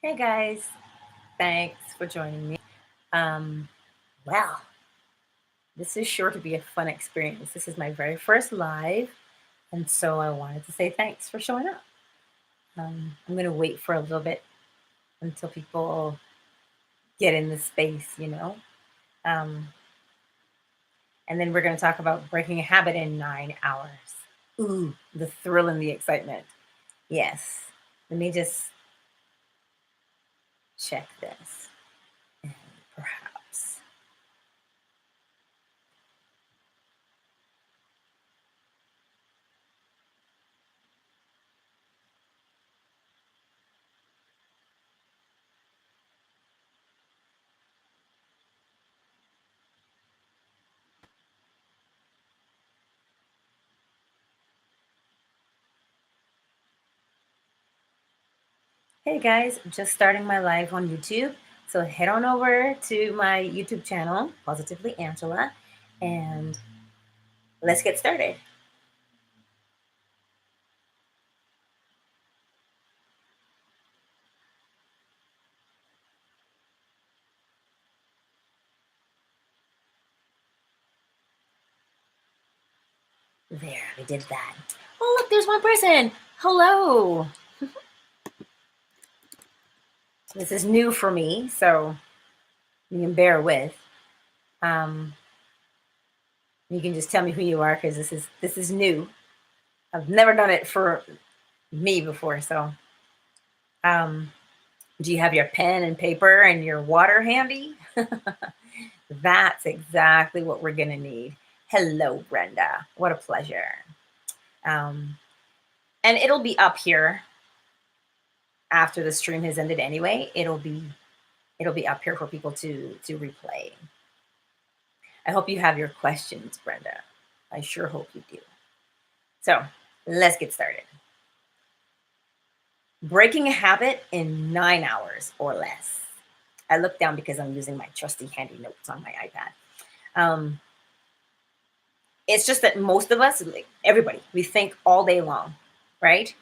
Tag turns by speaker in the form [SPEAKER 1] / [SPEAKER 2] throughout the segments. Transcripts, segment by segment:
[SPEAKER 1] Hey guys, thanks for joining me. Well, this is sure to be a fun experience. This is my very first live, and so I wanted to say thanks for showing up. I'm going to wait for a little bit until people get in the space. Um, and then we're going to talk about breaking a habit in 9 hours. Ooh, the thrill and the excitement. Yes. Let me just check this. And perhaps. Hey guys, just starting my live on YouTube. So head on over to my YouTube channel, Positively Angela, and let's get started. There, we did that. Oh, look, there's one person. Hello. This is new for me, so you can bear with. You can just tell me who you are because this is new. I've never done it for me before, so do you have your pen and paper and your water handy? That's exactly what we're gonna need. Hello, Brenda. What a pleasure. And it'll be up here after the stream has ended anyway. It'll be up here for people to replay. I hope you have your questions, Brenda. I sure hope you do. So let's get started. Breaking a habit in 9 hours or less. I look down because I'm using my trusty handy notes on my iPad. It's just that most of us, like everybody, we think all day long, right?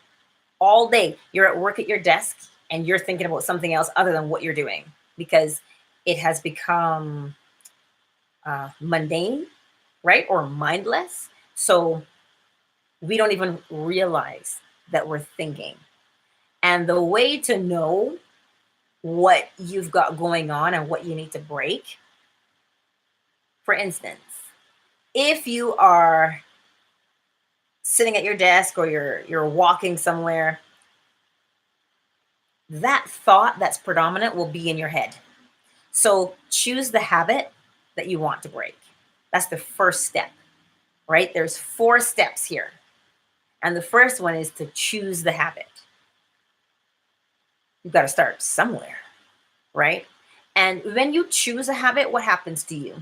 [SPEAKER 1] All day. You're at work at your desk and you're thinking about something else other than what you're doing because it has become mundane, right? Or mindless. So we don't even realize that we're thinking. And the way to know what you've got going on and what you need to break, for instance, if you are sitting at your desk or you're walking somewhere, that thought that's predominant will be in your head. So choose the habit that you want to break. That's the first step, right? There's 4 steps here. And the first one is to choose the habit. You've got to start somewhere, right? And when you choose a habit, what happens to you?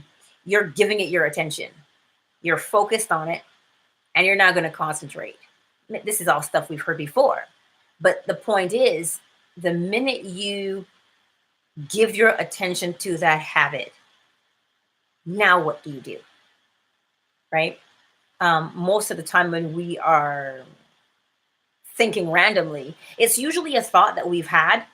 [SPEAKER 1] You're giving it your attention. You're focused on it, and you're not going to concentrate. This is all stuff we've heard before. But the point is, the minute you give your attention to that habit, now what do you do? Right? Most of the time when we are thinking randomly, it's usually a thought that we've had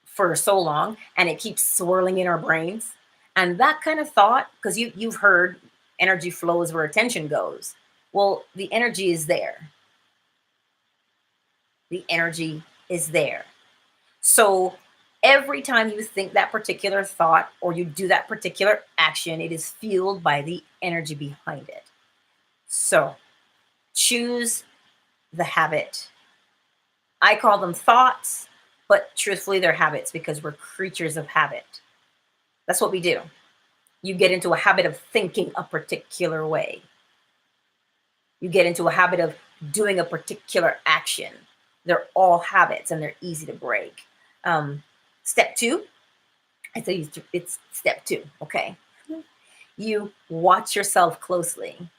[SPEAKER 1] for so long and it keeps swirling in our brains. And that kind of thought, because you've heard energy flows where attention goes. Well, the energy is there. The energy is there. So every time you think that particular thought or you do that particular action, it is fueled by the energy behind it. So choose the habit. I call them thoughts, but truthfully, they're habits because we're creatures of habit. That's what we do. You get into a habit of thinking a particular way. You get into a habit of doing a particular action. They're all habits and they're easy to break. Step 2, I tell you, it's step 2, okay? You watch yourself closely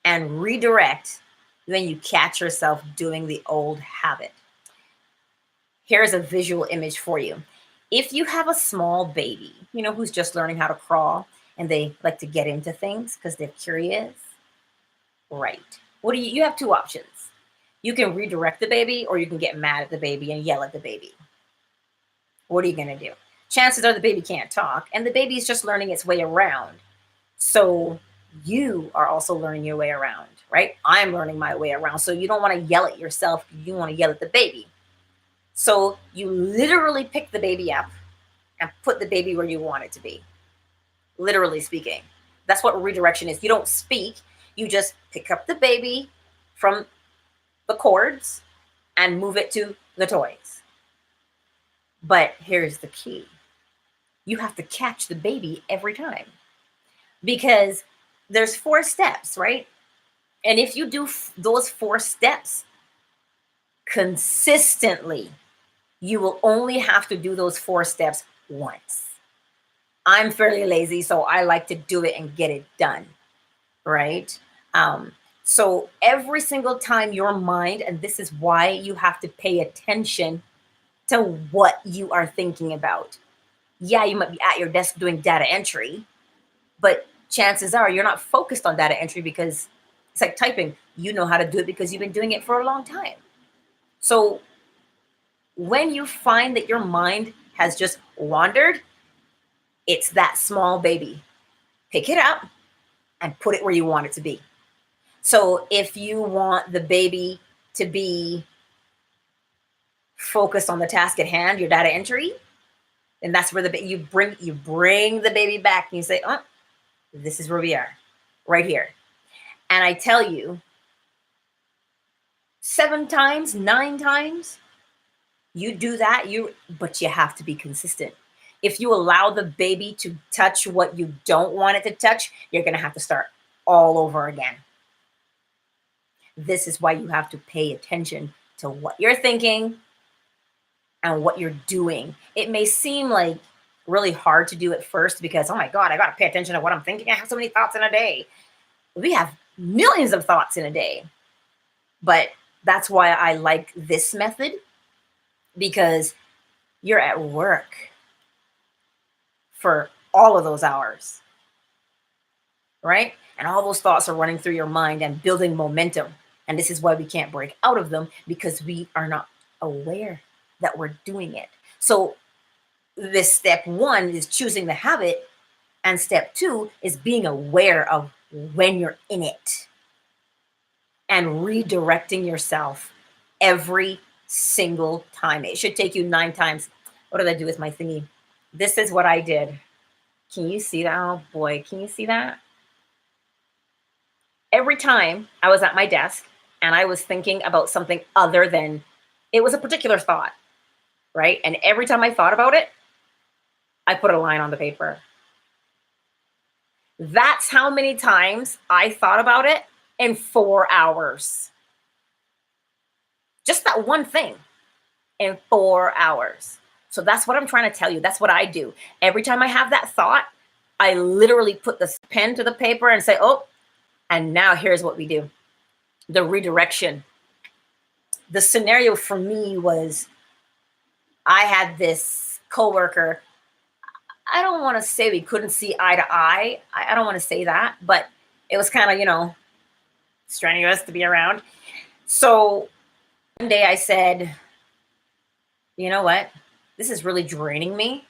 [SPEAKER 1] and redirect when you catch yourself doing the old habit. Here's a visual image for you. If you have a small baby, who's just learning how to crawl and they like to get into things because they're curious, right? You have 2 options. You can redirect the baby or you can get mad at the baby and yell at the baby. what are you going to do? Chances are the baby can't talk, and the baby is just learning its way around. So you are also learning your way around, right? I'm learning my way around. So you don't want to yell at yourself. You want to yell at the baby. So you literally pick the baby up and put the baby where you want it to be. Literally speaking. That's what redirection is. You don't speak. You just pick up the baby from the cords and move it to the toys. But here's the key. You have to catch the baby every time, because there's 4 steps, right? And if you do those 4 steps consistently, you will only have to do those 4 steps once. I'm fairly lazy, so I like to do it and get it done, right? So every single time your mind, and this is why you have to pay attention to what you are thinking about. Yeah, you might be at your desk doing data entry, but chances are you're not focused on data entry, because it's like typing. You know how to do it because you've been doing it for a long time. So when you find that your mind has just wandered, it's that small baby. Pick it up and put it where you want it to be. So if you want the baby to be focused on the task at hand, your data entry, then that's where you bring the baby back and you say, oh, this is where we are, right here. And I tell you, 7 times, 9 times, you do that, but you have to be consistent. If you allow the baby to touch what you don't want it to touch, you're going to have to start all over again. This is why you have to pay attention to what you're thinking and what you're doing. It may seem like really hard to do at first because, oh my God, I got to pay attention to what I'm thinking. I have so many thoughts in a day. We have millions of thoughts in a day. But that's why I like this method, because you're at work for all of those hours, right? And all those thoughts are running through your mind and building momentum. And this is why we can't break out of them, because we are not aware that we're doing it. So this step 1 is choosing the habit, and step 2 is being aware of when you're in it and redirecting yourself every single time. It should take you 9 times. What did I do with my thingy? This is what I did. Can you see that? Oh boy, can you see that? Every time I was at my desk and I was thinking about something other than, it was a particular thought, right? And every time I thought about it, I put a line on the paper. That's how many times I thought about it in 4 hours. Just that one thing in 4 hours. So that's what I'm trying to tell you. That's what I do. Every time I have that thought, I literally put the pen to the paper and say, oh, and now here's what we do. The redirection. The scenario for me was, I had this coworker. I don't want to say we couldn't see eye to eye. I don't want to say that, but it was kind of, strenuous to be around. So one day I said, you know what? This is really draining me.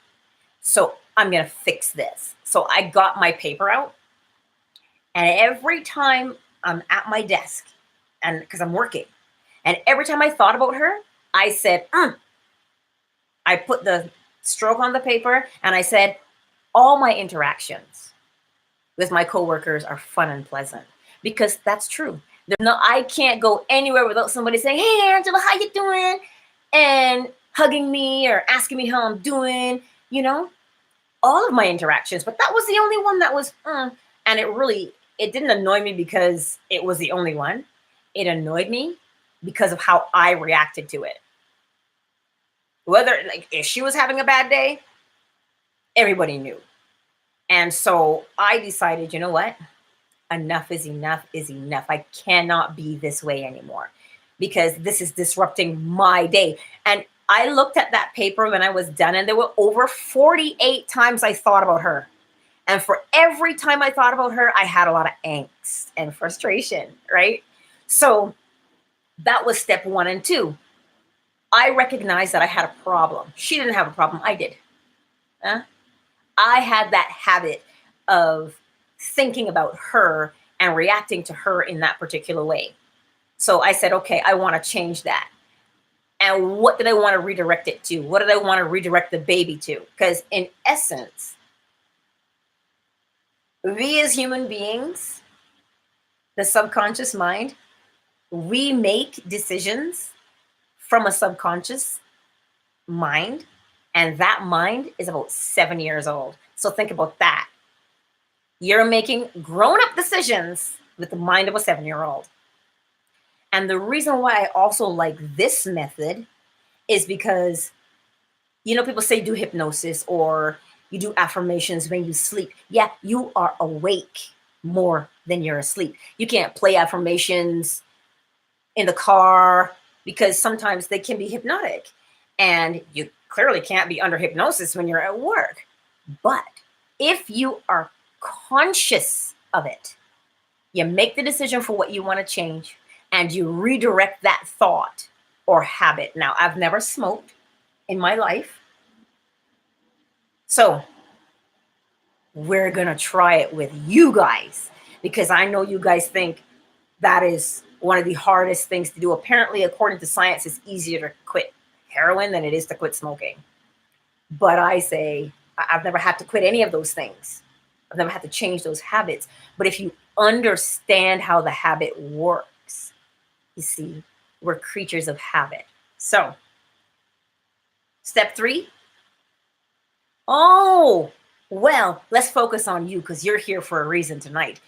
[SPEAKER 1] So I'm going to fix this. So I got my paper out, and every time I'm at my desk, and because I'm working, and every time I thought about her, I said, I put the stroke on the paper and I said, all my interactions with my coworkers are fun and pleasant, because that's true. I can't go anywhere without somebody saying, hey, Angela, how you doing? And hugging me or asking me how I'm doing, all of my interactions. But that was the only one that was, and it didn't annoy me because it was the only one. It annoyed me because of how I reacted to it. Whether, if she was having a bad day, everybody knew. And so I decided, you know what? Enough is enough is enough. I cannot be this way anymore, because this is disrupting my day. And I looked at that paper when I was done, and there were over 48 times I thought about her. And for every time I thought about her, I had a lot of angst and frustration, right? So that was step 1 and 2. I recognized that I had a problem. She didn't have a problem. I did. I had that habit of thinking about her and reacting to her in that particular way. So I said, okay, I want to change that. And what did I want to redirect it to? What did I want to redirect the baby to? Because in essence, we as human beings, the subconscious mind, we make decisions from a subconscious mind, and that mind is about 7 years old. So think about that. You're making grown-up decisions with the mind of a 7-year-old. And the reason why I also like this method is because, you know, people say do hypnosis or you do affirmations when you sleep. Yeah, you are awake more than you're asleep. You can't play affirmations in the car because sometimes they can be hypnotic. And you clearly can't be under hypnosis when you're at work. But if you are conscious of it, you make the decision for what you want to change and you redirect that thought or habit. Now, I've never smoked in my life. So we're going to try it with you guys because I know you guys think that is one of the hardest things to do. Apparently, according to science, it's easier to quit heroin than it is to quit smoking. But I say, I've never had to quit any of those things. I've never had to change those habits. But if you understand how the habit works, you see, we're creatures of habit. So, step 3. Oh, well, let's focus on you because you're here for a reason tonight.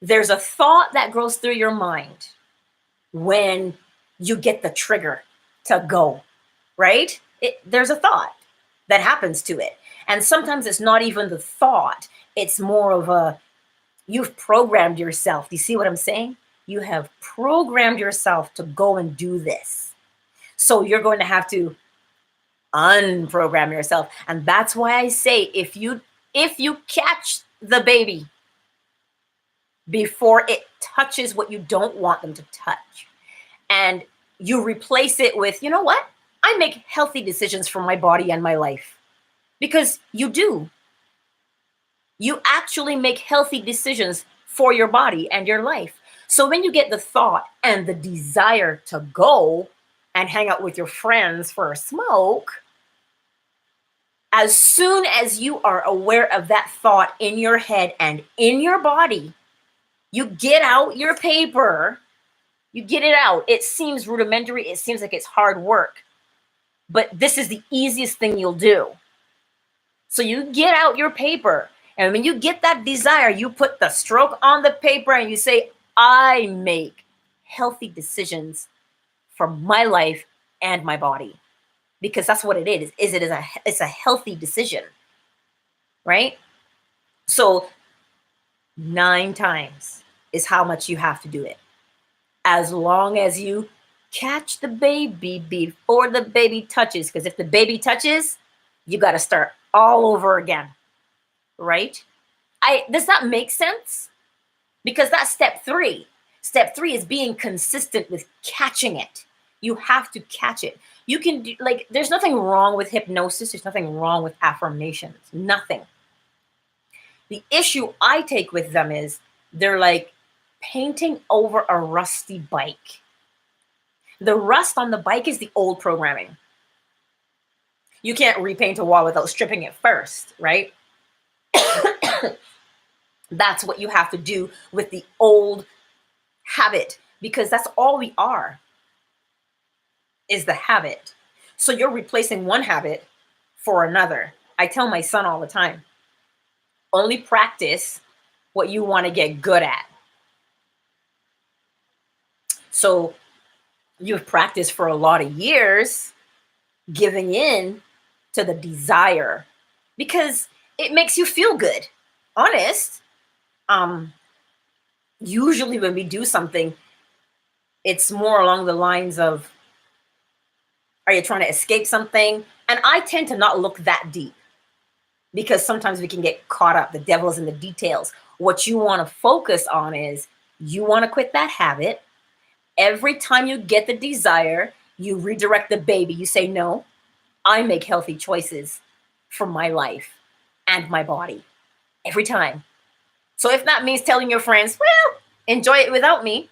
[SPEAKER 1] There's a thought that goes through your mind when you get the trigger to go, right? There's a thought that happens to it. And sometimes it's not even the thought. It's more of a, you've programmed yourself. Do you see what I'm saying? You have programmed yourself to go and do this. So you're going to have to unprogram yourself. And that's why I say, if you catch the baby before it touches what you don't want them to touch, and you replace it with, you know what? I make healthy decisions for my body and my life. Because you do. You actually make healthy decisions for your body and your life. So when you get the thought and the desire to go and hang out with your friends for a smoke, as soon as you are aware of that thought in your head and in your body, you get out your paper, you get it out. It seems rudimentary. It seems like it's hard work. But this is the easiest thing you'll do. So you get out your paper. And when you get that desire, you put the stroke on the paper and you say, I make healthy decisions for my life and my body. Because that's what it is. It's a healthy decision, right? So 9 times is how much you have to do it. As long as you catch the baby before the baby touches. Because if the baby touches, you got to start all over again, right? Does that make sense? Because that's step 3. Step 3 is being consistent with catching it. You have to catch it. You can do, like, there's nothing wrong with hypnosis. There's nothing wrong with affirmations. Nothing. The issue I take with them is they're like painting over a rusty bike. The rust on the bike is the old programming. You can't repaint a wall without stripping it first, right? That's what you have to do with the old habit, because that's all we are, is the habit. So you're replacing one habit for another. I tell my son all the time, only practice what you want to get good at. So you've practiced for a lot of years giving in to the desire because it makes you feel good. Honest. Usually when we do something, it's more along the lines of, are you trying to escape something? And I tend to not look that deep because sometimes we can get caught up. The devil's in the details. What you want to focus on is you want to quit that habit. Every time you get the desire, You redirect the baby. You say, no, I make healthy choices for my life and my body every time. So if that means telling your friends, well, enjoy it without me,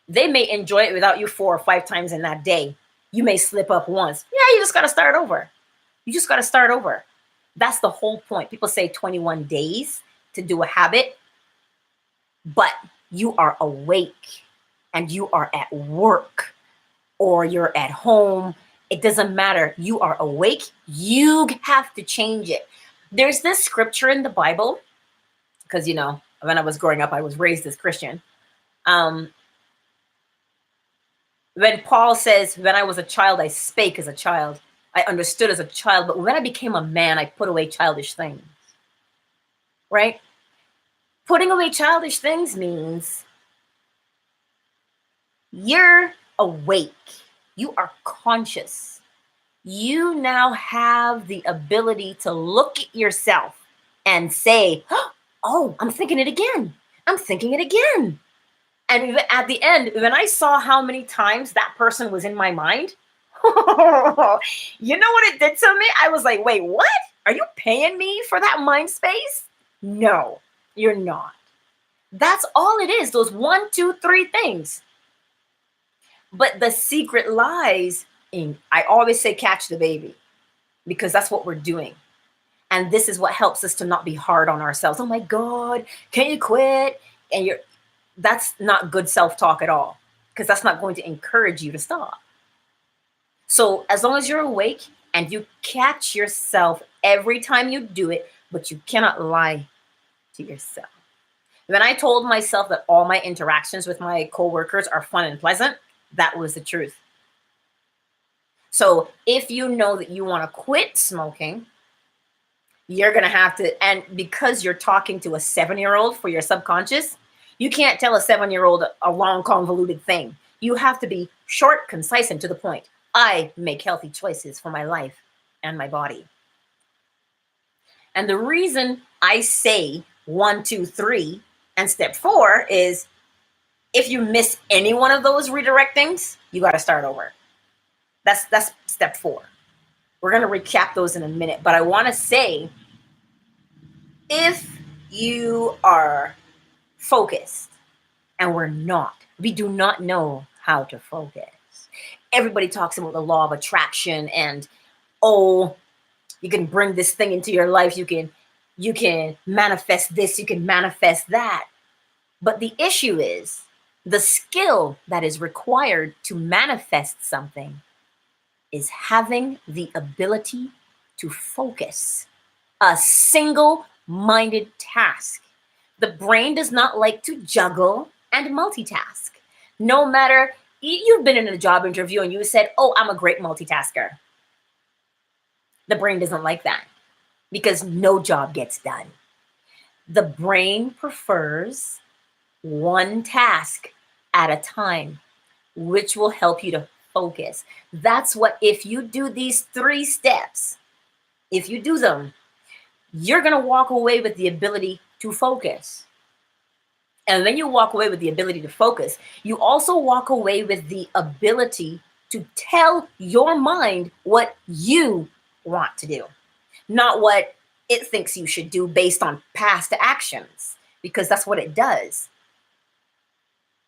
[SPEAKER 1] they may enjoy it without you 4 or 5 times in that day. You may slip up once. Yeah, you just got to start over. You just got to start over. That's the whole point. People say 21 days to do a habit, but you are awake and you are at work or you're at home. It doesn't matter. You are awake. You have to change it. There's this scripture in the Bible, because, you know, when I was growing up, I was raised as Christian. When Paul says, when I was a child, I spake as a child. I understood as a child, but when I became a man, I put away childish things, right? Putting away childish things means you're awake. You are conscious. You now have the ability to look at yourself and say, oh, I'm thinking it again. I'm thinking it again. And at the end, when I saw how many times that person was in my mind, you know what it did to me? I was like, wait, what? Are you paying me for that mind space? No, you're not. That's all it is. Those 1, 2, 3 things. But the secret lies in, I always say, catch the baby, because that's what we're doing. And this is what helps us to not be hard on ourselves. Oh my God, can you quit? And that's not good self-talk at all, because that's not going to encourage you to stop. So as long as you're awake and you catch yourself every time you do it, but you cannot lie to yourself. When I told myself that all my interactions with my coworkers are fun and pleasant, that was the truth. So if you know that you want to quit smoking, you're going to have to, and because you're talking to a 7-year-old for your subconscious, you can't tell a 7-year-old a long, convoluted thing. You have to be short, concise, and to the point. I make healthy choices for my life and my body. And the reason I say 1, 2, 3 and step 4 is if you miss any one of those redirectings, you got to start over. That's step 4. We're going to recap those in a minute, but I want to say, if you are focused, and we're not, we do not know how to focus. Everybody talks about the law of attraction and, oh, you can bring this thing into your life. You can manifest this, you can manifest that. But the issue is the skill that is required to manifest something is having the ability to focus a single-minded task. The brain does not like to juggle and multitask. No matter, you've been in a job interview and you said, oh, I'm a great multitasker. The brain doesn't like that because no job gets done. The brain prefers one task at a time, which will help you to focus. That's what, if you do these 3 steps, if you do them, you're going to walk away with the ability to focus. And when you walk away with the ability to focus, you also walk away with the ability to tell your mind what you want to do, not what it thinks you should do based on past actions, because that's what it does.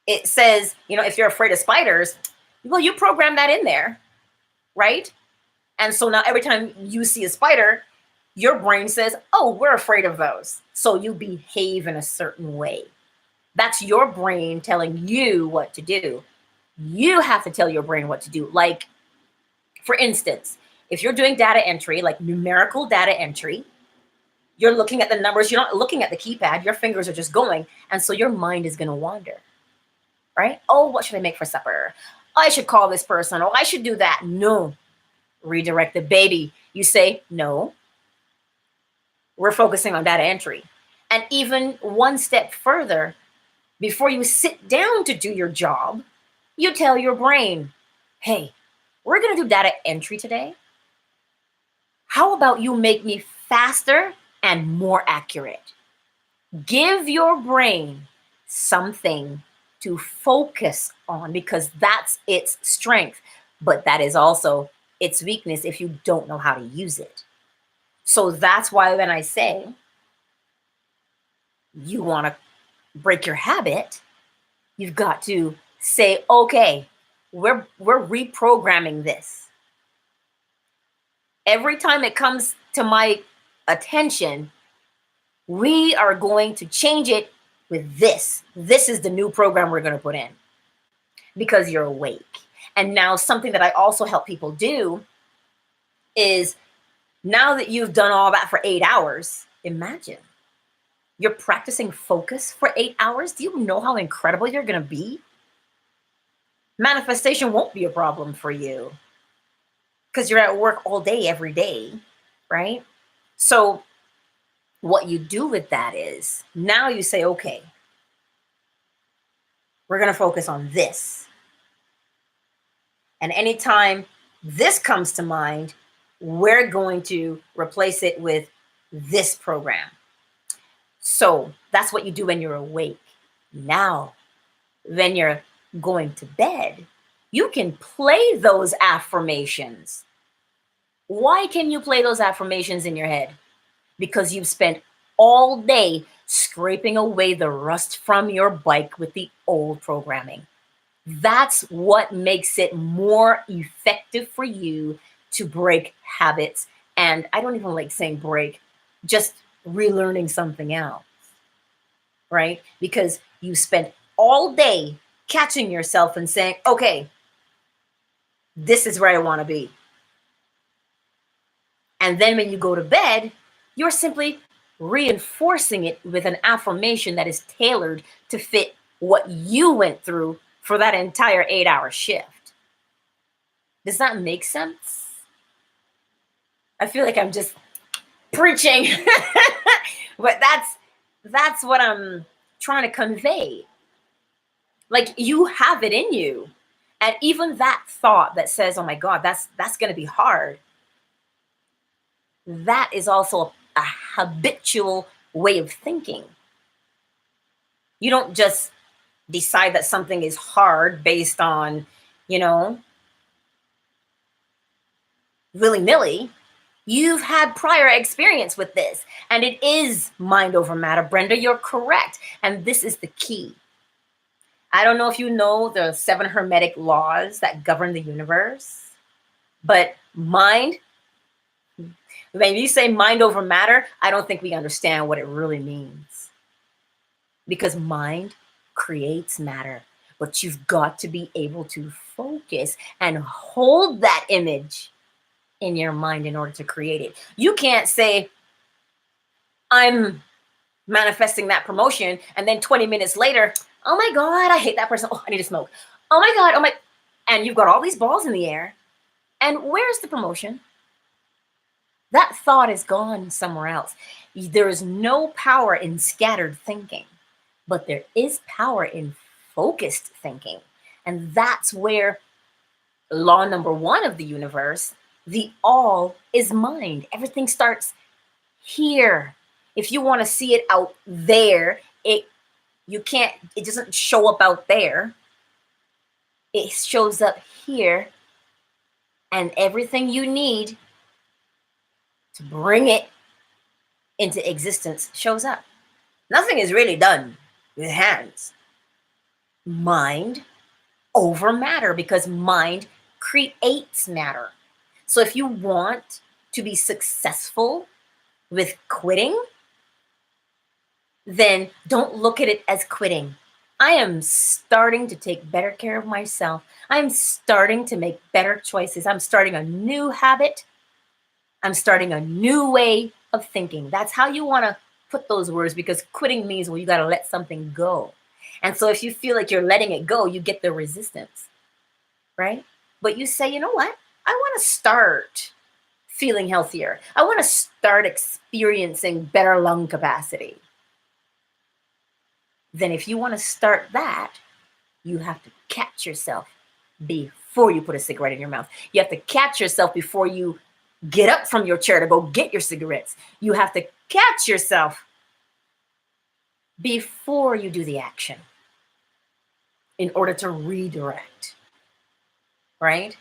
[SPEAKER 1] It says, you know, if you're afraid of spiders, well, you program that in there, right? And so now every time you see a spider, your brain says, oh, we're afraid of those. So you behave in a certain way. That's your brain telling you what to do. You have to tell your brain what to do. Like, for instance, if you're doing data entry, like numerical data entry, you're looking at the numbers, you're not looking at the keypad, your fingers are just going. And so your mind is going to wander, right? Oh, what should I make for supper? I should call this person. Oh, I should do that. No. Redirect the baby. You say, no, we're focusing on data entry. And even one step further, before you sit down to do your job, you tell your brain, hey, we're going to do data entry today. How about you make me faster and more accurate? Give your brain something to focus on, because that's its strength. but that is also its weakness if you don't know how to use it. So that's why when I say you want to break your habit, you've got to say, okay, we're reprogramming this. Every time it comes to my attention, we are going to change it with this. This is the new program we're going to put in because you're awake. And now something that I also help people do is, now that you've done all that for 8 hours, imagine you're practicing focus for 8 hours. Do you know how incredible you're going to be? Manifestation won't be a problem for you because you're at work all day, every day, right? So what you do with that is, now you say, okay, we're going to focus on this. And anytime this comes to mind, we're going to replace it with this program. So that's what you do when you're awake. Now, when you're going to bed, you can play those affirmations. Why can you play those affirmations in your head? Because you've spent all day scraping away the rust from your bike with the old programming. That's what makes it more effective for you to break habits. And I don't even like saying break, just relearning something else, right? Because you spent all day catching yourself and saying, okay, this is where I want to be. And then when you go to bed, you're simply reinforcing it with an affirmation that is tailored to fit what you went through for that entire 8-hour shift. Does that make sense? I feel like I'm just preaching, but that's what I'm trying to convey. Like, you have it in you. And even that thought that says, oh my God, that's going to be hard. That is also a habitual way of thinking. You don't just decide that something is hard based on, willy-nilly. You've had prior experience with this, and it is mind over matter. Brenda, you're correct. And this is the key. I don't know if you know the 7 hermetic laws that govern the universe, but mind, when you say mind over matter, I don't think we understand what it really means. Because mind creates matter, but you've got to be able to focus and hold that image in your mind in order to create it. You can't say, I'm manifesting that promotion, and then 20 minutes later, oh my God, I hate that person. Oh, I need to smoke. Oh my God, and you've got all these balls in the air. And where's the promotion? That thought is gone somewhere else. There is no power in scattered thinking, but there is power in focused thinking. And that's where law number 1 of the universe, the all is mind. Everything starts here. If you want to see it out there, it doesn't show up out there. It shows up here, and everything you need to bring it into existence shows up. Nothing is really done with hands. Mind over matter, because mind creates matter. So if you want to be successful with quitting, then don't look at it as quitting. I am starting to take better care of myself. I'm starting to make better choices. I'm starting a new habit. I'm starting a new way of thinking. That's how you want to put those words, because quitting means, well, you got to let something go. And so if you feel like you're letting it go, you get the resistance, right? But you say, you know what? I want to start feeling healthier. I want to start experiencing better lung capacity. Then if you want to start that, you have to catch yourself before you put a cigarette in your mouth. You have to catch yourself before you get up from your chair to go get your cigarettes. You have to catch yourself before you do the action in order to redirect, right?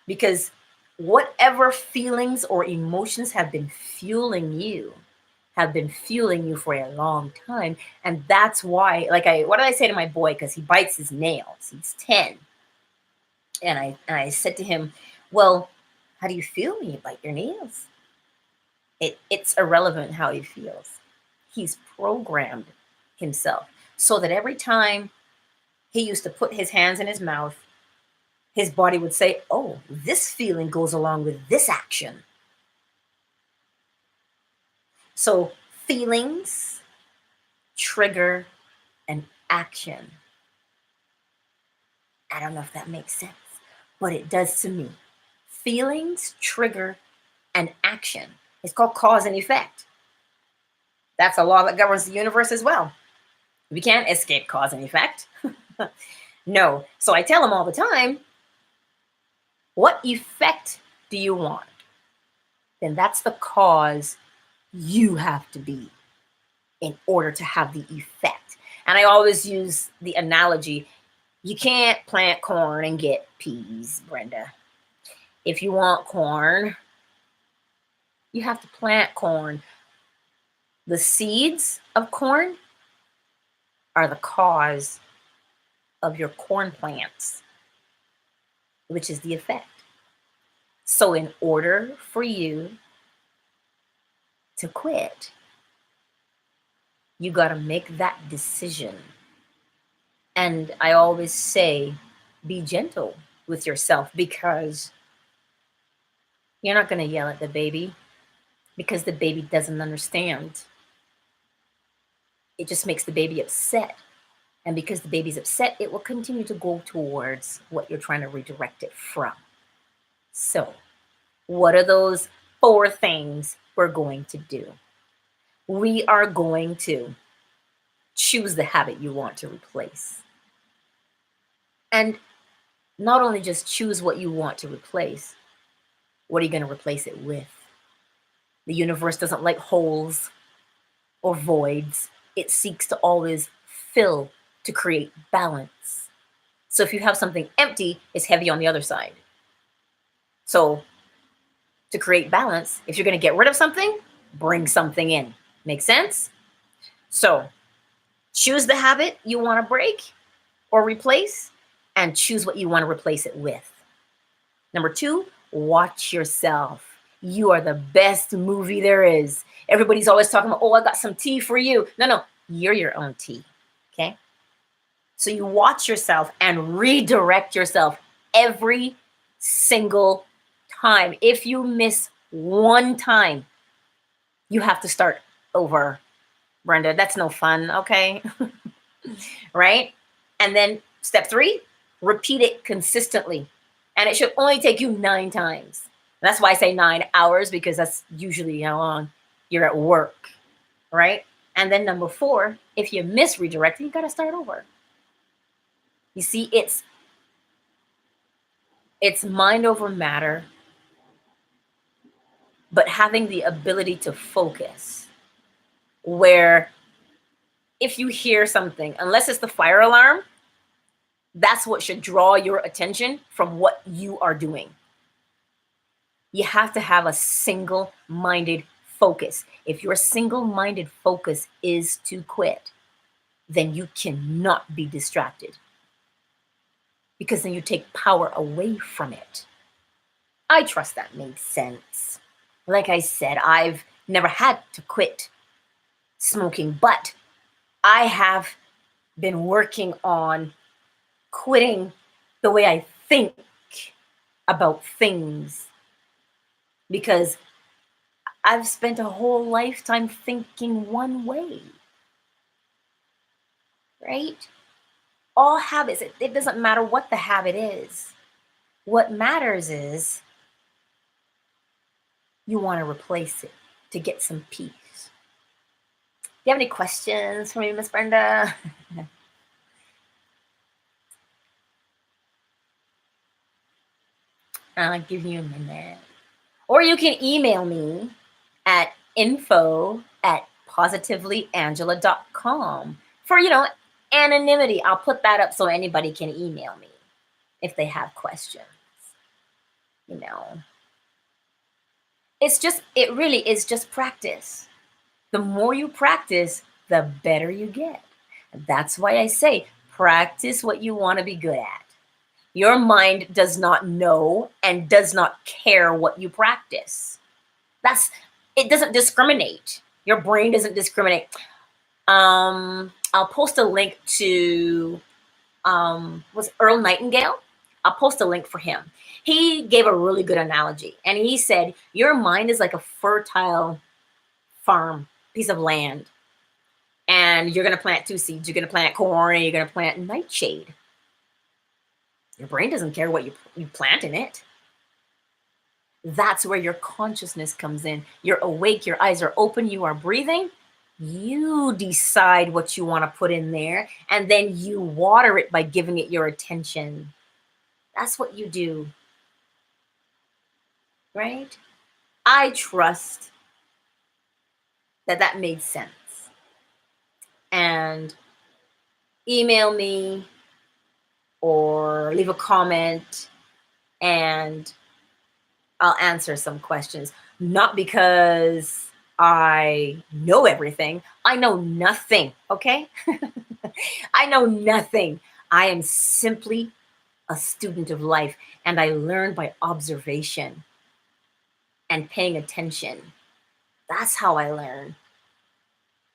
[SPEAKER 1] because whatever feelings or emotions have been fueling you for a long time. And that's why, like, what did I say to my boy? Because he bites his nails. He's 10. And I said to him, well, how do you feel when you bite your nails? It's irrelevant how he feels. He's programmed himself so that every time he used to put his hands in his mouth, his body would say, oh, this feeling goes along with this action. So feelings trigger an action. I don't know if that makes sense, but it does to me. Feelings trigger an action. It's called cause and effect. That's a law that governs the universe as well. We can't escape cause and effect. No. So I tell him all the time, what effect do you want? Then that's the cause you have to be in order to have the effect. And I always use the analogy, you can't plant corn and get peas, Brenda. If you want corn, you have to plant corn. The seeds of corn are the cause of your corn plants, which is the effect. So in order for you to quit, you got to make that decision. And I always say, be gentle with yourself, because you're not going to yell at the baby, because the baby doesn't understand. It just makes the baby upset. And because the baby's upset, it will continue to go towards what you're trying to redirect it from. So, what are those 4 things we're going to do? We are going to choose the habit you want to replace. And not only just choose what you want to replace, what are you going to replace it with? The universe doesn't like holes or voids. It seeks to always fill, to create balance. So if you have something empty, it's heavy on the other side. So to create balance, if you're going to get rid of something, bring something in. Make sense? So choose the habit you want to break or replace, and choose what you want to replace it with. Number 2, watch yourself. You are the best movie there is. Everybody's always talking about, oh, I got some tea for you. No, you're your own tea, okay? So you watch yourself and redirect yourself every single time. If you miss one time, you have to start over, Brenda. That's no fun, okay? Right? And then step 3, repeat it consistently. And it should only take you 9 times. That's why I say 9 hours, because that's usually how long you're at work, right? And then number 4, if you miss redirecting, you got to start over. You see, it's mind over matter, but having the ability to focus, where if you hear something, unless it's the fire alarm, that's what should draw your attention from what you are doing. You have to have a single-minded focus. If your single-minded focus is to quit, then you cannot be distracted, because then you take power away from it. I trust that made sense. Like I said, I've never had to quit smoking, but I have been working on quitting the way I think about things, because I've spent a whole lifetime thinking one way, right? All habits, it doesn't matter what the habit is. What matters is you want to replace it to get some peace. Do you have any questions for me, Miss Brenda? I'll give you a minute. Or you can email me at info@positivelyangela.com for, anonymity. I'll put that up so anybody can email me if they have questions. you know. It really is just practice. The more you practice, the better you get. That's why I say practice what you want to be good at. Your mind does not know and does not care what you practice. It doesn't discriminate. Your brain doesn't discriminate. I'll post a link to was Earl Nightingale. I'll post a link for him. He gave a really good analogy, and he said your mind is like a fertile farm, piece of land, and you're going to plant 2 seeds. You're going to plant corn, and you're going to plant nightshade. Your brain doesn't care what you plant in it. That's where your consciousness comes in. You're awake, your eyes are open, you are breathing. You decide what you want to put in there, and then you water it by giving it your attention. That's what you do, right? I trust that made sense. And email me or leave a comment, and I'll answer some questions. Not because I know everything. I know nothing, okay? I know nothing. I am simply a student of life, and I learn by observation and paying attention. That's how I learn.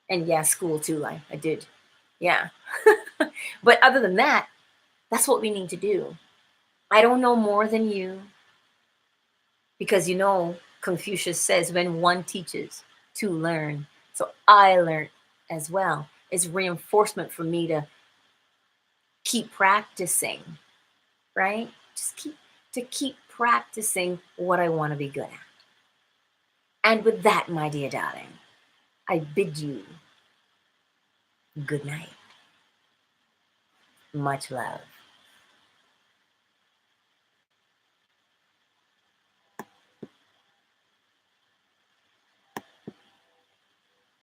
[SPEAKER 1] And yeah, school too, I did. Yeah. But other than that, that's what we need to do. I don't know more than you, because Confucius says when one teaches, two learn. So I learned as well. It's reinforcement for me to keep practicing, right? Keep practicing what I want to be good at. And with that, my dear darling, I bid you good night. Much love.